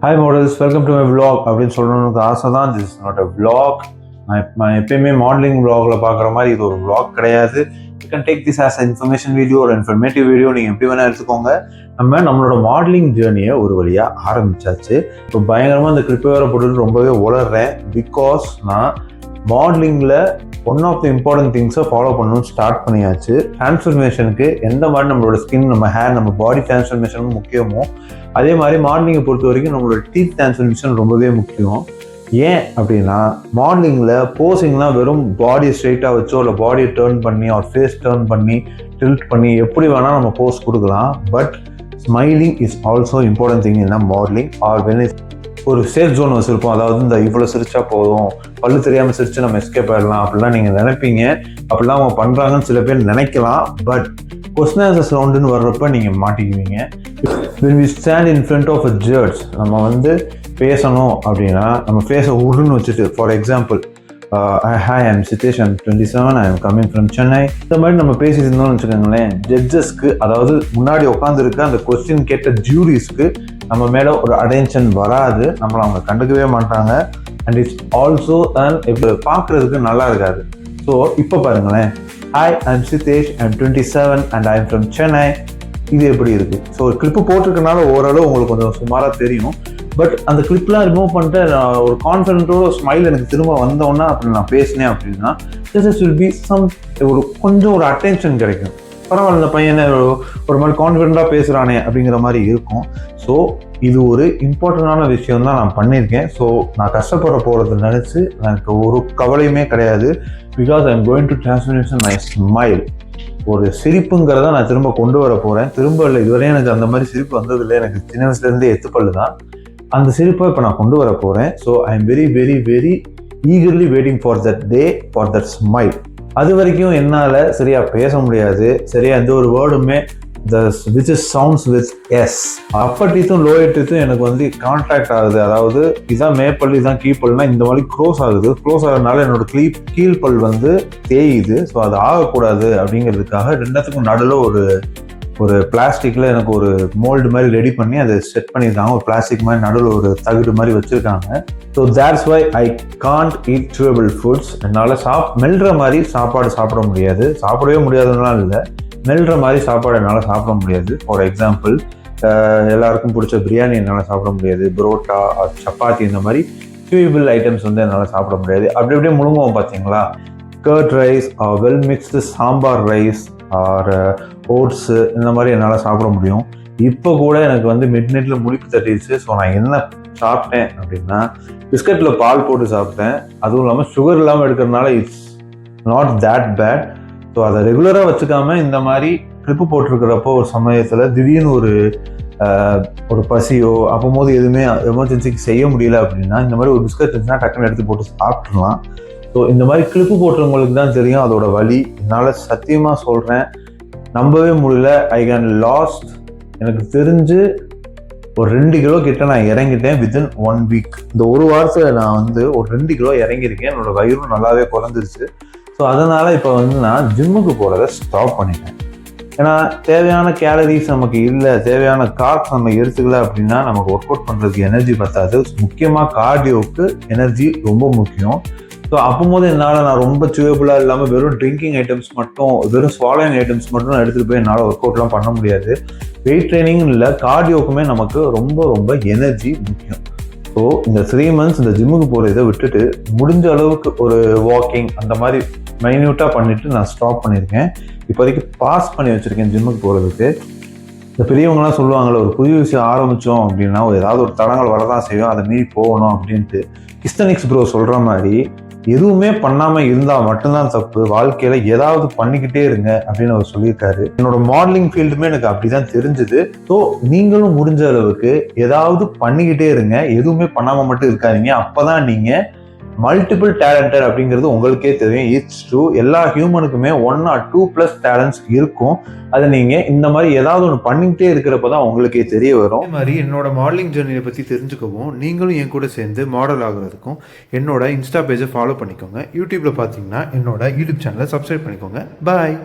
Hi models, welcome to my vlog அப்படின்னு சொல்லணும்னு ஆசை தான். This is not a vlog. நான் எப்பயுமே மாடலிங் vlogல பார்க்குற மாதிரி இது ஒரு vlog கிடையாது. You can take this as information video ஒரு இன்ஃபர்மேட்டிவ் வீடியோ, நீங்கள் எப்படி வேணால் எடுத்துக்கோங்க. நம்மளோட மாடலிங் ஜேர்னியை ஒரு வழியாக ஆரம்பிச்சாச்சு. இப்போ பயங்கரமாக இந்த கிளிப்பை வேறு போட்டுட்டு ரொம்பவே உளர்றேன். பிகாஸ் நான் மாடலிங்கில் ஒன் ஆஃப் த இம்பார்ட்டன்ட் திங்ஸை ஃபாலோ பண்ணணும்னு ஸ்டார்ட் பண்ணியாச்சு. டிரான்ஸ்ஃபர்மேஷனுக்கு எந்த மாதிரி நம்மளோட ஸ்கின், நம்ம ஹேர், நம்ம பாடி டிரான்ஸ்ஃபர்மேஷனும் முக்கியமோ, அதே மாதிரி மாடலிங்கை பொறுத்த வரைக்கும் நம்மளோட டீத் டிரான்ஸ்ஃபர்மேஷன் ரொம்பவே முக்கியம். ஏன் அப்படின்னா மாடலிங்கில் போஸிங்லாம் வெறும் பாடியை ஸ்ட்ரெயிட்டாக வச்சோ இல்லை பாடியை டேர்ன் பண்ணி ஒரு ஃபேஸ் டேர்ன் பண்ணி டில்ட் பண்ணி எப்படி வேணால் நம்ம போஸ் கொடுக்கலாம். But smiling is also important thing in modelling. Or when ஒரு சேஃப் ஜோன் வச்சுருப்போம், அதாவது இந்த இவ்வளோ சிரிச்சா போதும், பல்லு தெரியாமல் சிரிச்சு நம்ம எஸ்கேப் ஆகிடலாம் அப்படிலாம் நீங்கள் நினைப்பீங்க. அப்படிலாம் அவங்க பண்ணுறாங்கன்னு சில பேர் நினைக்கலாம். பட் கொஸ்டின் ஆன்சர்ஸ் ரவுண்டுன்னு வர்றப்ப நீங்கள் மாட்டிக்குவீங்க. when we stand in front of a judge, நம்ம பேசணும் அப்படின்னா நம்ம ஃபேஸை உருன்னு வச்சுட்டு, for example hi I am Siddhesh, I'm 27, I am coming from Chennai, இந்த மாதிரி நம்ம பேசிட்டு இருந்தோம்னு வச்சுக்கோங்களேன், ஜட்ஜஸ்க்கு, அதாவது முன்னாடி உட்காந்துருக்க அந்த கொஸ்டின் கேட்ட ஜூரிஸ்க்கு நம்ம மேலே ஒரு அட்டென்ஷன் வராது, நம்மளை அவங்க கண்டுக்கவே மாட்டாங்க. அண்ட் இட்ஸ் ஆல்சோ இப்போ பார்க்குறதுக்கு நல்லா இருக்காது. ஸோ இப்போ பாருங்களேன், hi I am Siddhesh, I am 27 and I am from Chennai, இது எப்படி இருக்குது? ஸோ கிளிப்பு போட்டிருக்கனால ஓரளவு உங்களுக்கு கொஞ்சம் சுமாராக தெரியும். பட் அந்த கிளிப்லாம் ரிமூவ் பண்ணிட்டு நான் ஒரு கான்ஃபிடென்ட்டோட ஸ்மைல் எனக்கு திரும்ப வந்தோன்னா அப்படி நான் பேசினேன் அப்படின்னா திஸ் வில் பி கொஞ்சம் ஒரு அட்டென்ஷன் கிடைக்கும். பரவாயில்ல, இந்த பையனை ஒரு மாதிரி கான்ஃபிடென்ட்டாக பேசுகிறானே அப்படிங்கிற மாதிரி இருக்கும். ஸோ இது ஒரு இம்பார்ட்டண்டான விஷயம் தான் நான் பண்ணியிருக்கேன். ஸோ நான் கஷ்டப்பட போகிறது நினச்சி எனக்கு ஒரு கவலையுமே கிடையாது. Because I am going to transformation my smile. ஒரு சிரிப்புங்கிறத நான் திரும்ப கொண்டு வர போகிறேன். திரும்ப இல்லை, இதுவரையும் எனக்கு அந்த மாதிரி சிரிப்பு வந்ததில்லை. எனக்கு சின்ன வயசுலேருந்தே எத்துப்பல்லு தான். அந்த சிரிப்பை இப்போ நான் கொண்டு வர போகிறேன். So I am very very very eagerly waiting for that day, for that smile. அது வரைக்கும் என்னால் சரியாக பேச முடியாது, சரியாக எந்த ஒரு வேர்டுமே which is sounds with s, upper டீத்தும் லோயர் டீத்தும் எனக்கு கான்ட்ராக்ட் ஆகுது. அதாவது இதான் மேப்பல், இதான் கீப்பல்னா இந்த மாதிரி க்ளோஸ் ஆகுது. க்ளோஸ் ஆகிறதுனால என்னோட கீழ்பல் தேயுது. ஸோ அது ஆகக்கூடாது அப்படிங்கிறதுக்காக ரெண்டுத்துக்கும் நடுவில் ஒரு பிளாஸ்டிக்கில் எனக்கு ஒரு மோல்டு மாதிரி ரெடி பண்ணி அதை செட் பண்ணியிருக்காங்க. ஒரு பிளாஸ்டிக் மாதிரி நடுவில் ஒரு தகுடு மாதிரி வச்சுருக்காங்க. So that's why I can't eat chewable foods. என்னால் மெல்ற மாதிரி சாப்பாடு சாப்பிட முடியாது. சாப்பிடவே முடியாதுலாம் இல்லை, மெல்ற மாதிரி சாப்பாடு என்னால் சாப்பிட முடியாது. ஃபார் எக்ஸாம்பிள், எல்லாருக்கும் பிடிச்ச பிரியாணி என்னால் சாப்பிட முடியாது. புரோட்டா, சப்பாத்தி, இந்த மாதிரி chewable ஐட்டம்ஸ் என்னால் சாப்பிட முடியாது. அப்படி அப்படியே முழுங்குவோம் பார்த்தீங்களா, curd rice, well mixed sambar rice or oats, இந்த மாதிரி என்னால் சாப்பிட முடியும். இப்போ கூட எனக்கு மிட் நைட்டில் முழிப்பு தட்டிடுச்சு. ஸோ நான் என்ன சாப்பிட்டேன் அப்படின்னா, பிஸ்கட்டில் பால் போட்டு சாப்பிட்டேன். அதுவும் இல்லாமல் சுகர் இல்லாமல் எடுக்கிறதுனால it's not that bad. So அதை ரெகுலராக வச்சுக்காம இந்த மாதிரி கிளிப்பு போட்டிருக்கிறப்போ ஒரு சமயத்தில் திடீர்னு ஒரு பசியோ அப்போது எதுவுமே எமர்ஜென்சிக்கு செய்ய முடியல அப்படின்னா இந்த மாதிரி ஒரு பிஸ்கட் இருந்துச்சுன்னா டக்குன்னு எடுத்து போட்டு சாப்பிட்றலாம். ஸோ இந்த மாதிரி கிளிப்பு போட்டுறவங்களுக்கு தான் தெரியும் அதோட வலி. என்னால் சத்தியமாக சொல்கிறேன், நம்பவே முடியல. ஐ கேன் லாஸ்ட், எனக்கு தெரிஞ்சு ஒரு 2 கிலோ கிட்ட நான் இறங்கிட்டேன் வித்தின் 1 வீக். இந்த ஒரு வாரத்தில் நான் ஒரு 2 கிலோ இறங்கியிருக்கேன். என்னோட வயிறும் நல்லாவே குறைஞ்சிருச்சு. ஸோ அதனால் இப்போ நான் ஜிம்முக்கு போகிறத ஸ்டாப் பண்ணிட்டேன். ஏன்னா தேவையான கேலரிஸ் நமக்கு இல்லை, தேவையான கார்ப்ஸ் நம்ம எடுத்துக்கல அப்படின்னா நமக்கு ஒர்க் அவுட் பண்ணுறதுக்கு எனர்ஜி பத்தாது. முக்கியமாக கார்டியோவுக்கு எனர்ஜி ரொம்ப முக்கியம். ஸோ அப்போது நான் ரொம்ப சுவேபுளாக இல்லாமல் வெறும் ட்ரிங்கிங் ஐட்டம்ஸ் மட்டும், வெறும் ஸ்வாலோயிங் ஐட்டம்ஸ் மட்டும் எடுத்துகிட்டு போய் என்னால் ஒர்க் அவுட்லாம் பண்ண முடியாது. வெயிட் ட்ரைனிங் இல்லை, கார்டியோக்குமே நமக்கு ரொம்ப ரொம்ப எனர்ஜி முக்கியம். ஸோ இந்த 3 months இந்த ஜிம்முக்கு போகிற இதை விட்டுட்டு முடிஞ்ச அளவுக்கு ஒரு வாக்கிங் அந்த மாதிரி மைன்யூட்டாக பண்ணிவிட்டு நான் ஸ்டாப் பண்ணியிருக்கேன். இப்போதைக்கு பாஸ் பண்ணி வச்சுருக்கேன் ஜிம்முக்கு போகிறதுக்கு. இந்த பெரியவங்களாம் சொல்லுவாங்கள்ல, ஒரு புதிய விஷயம் ஆரம்பித்தோம் அப்படின்னா ஏதாவது ஒரு தடங்கள் வரதான் செய்யும், அதை மீறி போகணும் அப்படின்ட்டு. கிஸ்டனிக்ஸ் ப்ரோ சொல்கிற மாதிரி எதுவுமே பண்ணாமல் இருந்தால் மட்டும்தான் தப்பு, வாழ்க்கையில் ஏதாவது பண்ணிக்கிட்டே இருங்க அப்படின்னு அவர் சொல்லியிருக்காரு. என்னோட மாடலிங் ஃபீல்டுமே எனக்கு அப்படி தான் தெரிஞ்சுது. ஸோ நீங்களும் முடிஞ்ச அளவுக்கு ஏதாவது பண்ணிக்கிட்டே இருங்க, எதுவுமே பண்ணாமல் மட்டும் இருக்காதீங்க. அப்போ தான் நீங்கள் மல்டிபிள் டேலண்டட் அப்படிங்கிறது உங்களுக்கே தெரியும். இட்ஸ் ட்ரூ, எல்லா ஹியூமனுக்குமே 1 or 2+ டேலண்ட்ஸ் இருக்கும். அதை நீங்கள் இந்த மாதிரி ஏதாவது ஒன்று பண்ணிக்கிட்டே இருக்கிறப்ப தான் உங்களுக்கே தெரிய வரும். இதே மாதிரி என்னோட மாடலிங் ஜேர்னியை பற்றி தெரிஞ்சுக்கவும் நீங்களும் என் கூட சேர்ந்து மாடல் ஆகுறதுக்கும் என்னோட இன்ஸ்டா பேஜை ஃபாலோ பண்ணிக்கோங்க. யூடியூப்பில் பார்த்தீங்கன்னா என்னோட யூடியூப் சேனலை சப்ஸ்கிரைப் பண்ணிக்கோங்க. பாய்.